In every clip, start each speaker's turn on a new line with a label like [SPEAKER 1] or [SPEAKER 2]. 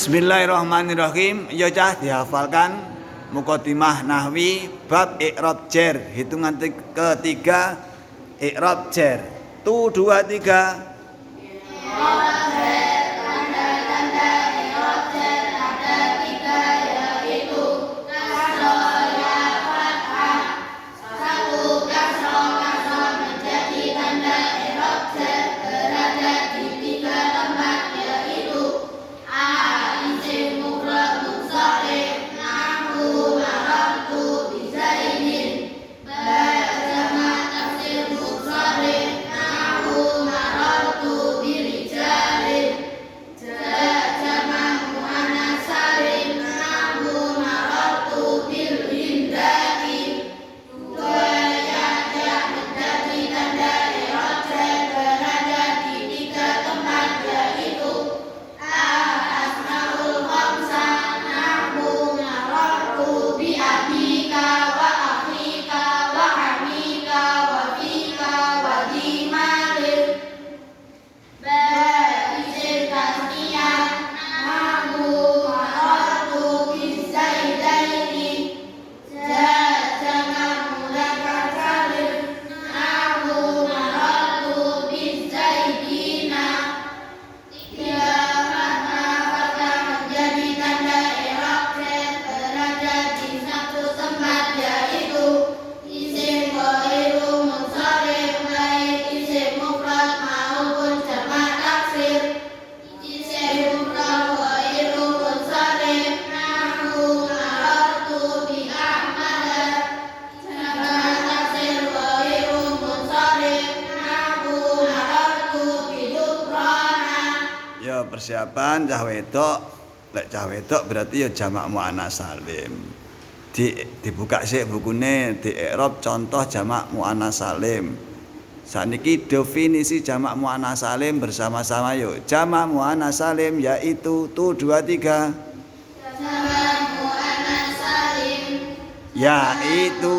[SPEAKER 1] Bismillahirrahmanirrahim. Ya cah dihafalkan Muqaddimah nahwi bab i'rab jar. Hitungan ketiga i'rab jar. Tu dua tiga. Persiapan cah wedok, lek cah wedok berarti ya jamak muannats salim. Dibuka sik bukune di i'rab contoh jamak muannats salim. Saniki definisi jamak muannats salim bersama-sama yuk. Jamak muannats salim yaitu tu dua tiga.
[SPEAKER 2] Jamak muannats salim
[SPEAKER 1] yaitu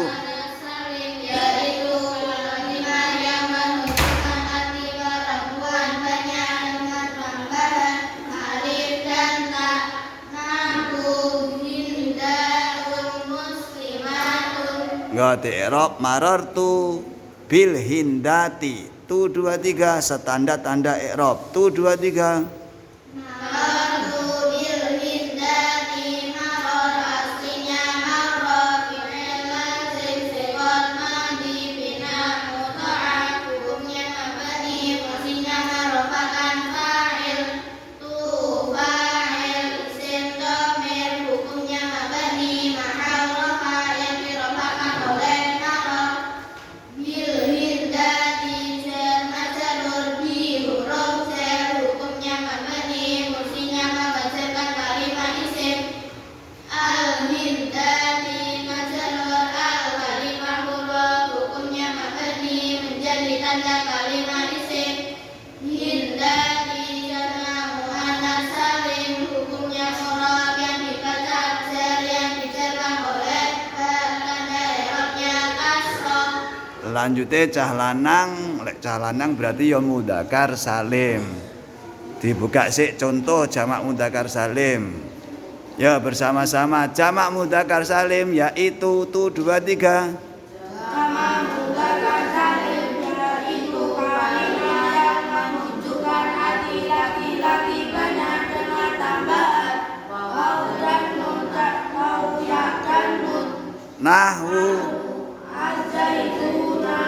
[SPEAKER 1] Nggak i'rab marartu bil hindati. Tu dua tiga setanda tanda i'rab. Tu dua tiga.
[SPEAKER 2] Marartu bil hindati. Maror aslinya maror fi'il lazim siqat madi bina mudha'af hukumnya mabni fungsinya merupakan fa'il. Tu fa'il isim dhamir hukumnya mabni mahal rafa yang dirafa'kan oleh maror. Bil hindati jar majrur bi huruf jar hukumnya mabni fungsinya membacakan kalimat isim. Al hindati majrur al kalimah huruf hukumnya mabni menjadi tanda kalimat isim. Hindati jamak muannats salim hukumnya i'rab yang dibaca jar yang dijarkan oleh tanda i'rabnya kasroh.
[SPEAKER 1] Lanjute cah lanang, lek cah lanang berarti ya mudzakkar salim. Dibuka sik contoh jamak mudzakkar salim. Ya bersama-sama jamak mudzakkar salim yaitu tu dua tiga.
[SPEAKER 2] Jamak mudzakkar salim yaitu kalimat yang menunjukkan arti laki-laki banyak dengan tambahan waw dan nun waw ya dan nun.
[SPEAKER 1] Nahwu.
[SPEAKER 2] Az-zaituna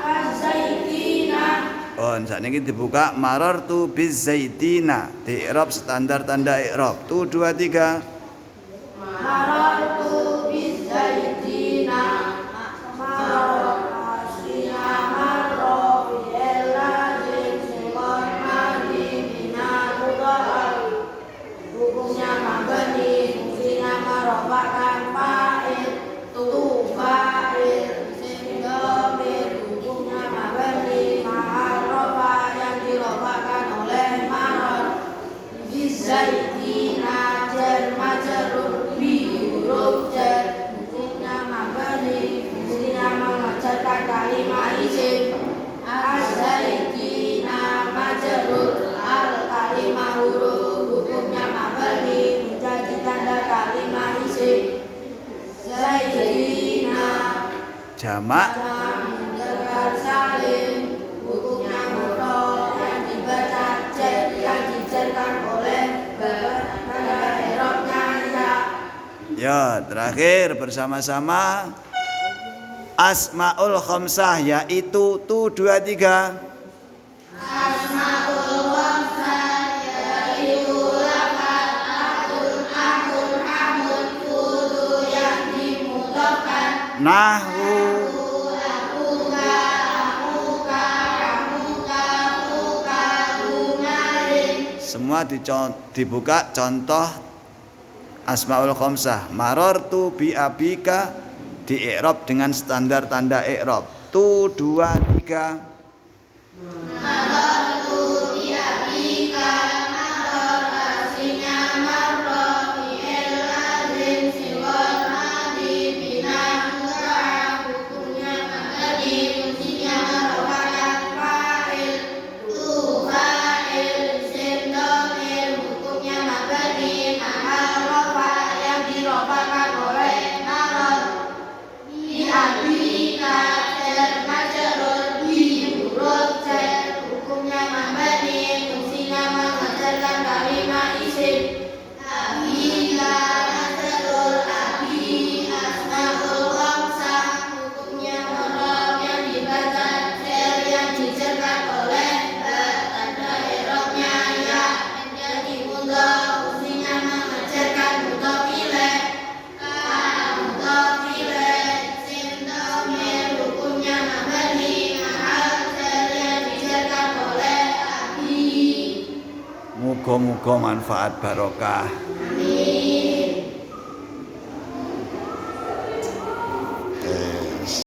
[SPEAKER 2] az-zaitina.
[SPEAKER 1] Sakniki dibuka marartu biz zaitina. Di i'rab standar tanda i'rab. Tu dua tiga.
[SPEAKER 2] Marartu biz zaitina. Maror aslinya maror fi'il lazim siqat madi bina mudha'af hukumnya mabni fungsinya merupakan fa'il. Tu fa'il isim dhamir hukumnya mabni mahal rafa yang dirafa'kan oleh maror. Biz zaitina jar majrur bi huruf jar hukumnya mabni fungsinya membacakan kalimat isim. Az-zaitina majrur al kalimah huruf hukumnya mabni
[SPEAKER 1] jamak
[SPEAKER 2] Mudzakkar salim, hukumnya mufrad yang dibaca yang dijarkan oleh tanda i'rabnya ya.
[SPEAKER 1] Ya, terakhir bersama-sama asmaul khamsah yaitu tu 23.
[SPEAKER 2] Asmaul khamsah yaitu lafaz akun, hamun, kudu yang dimudzakkar.
[SPEAKER 1] Nahwu semua dibuka contoh asmaul khamsah. Marartu bi abika di i'rab dengan standar tanda i'rab. Tu 23. Muga-muga manfaat barokah.
[SPEAKER 2] Amin.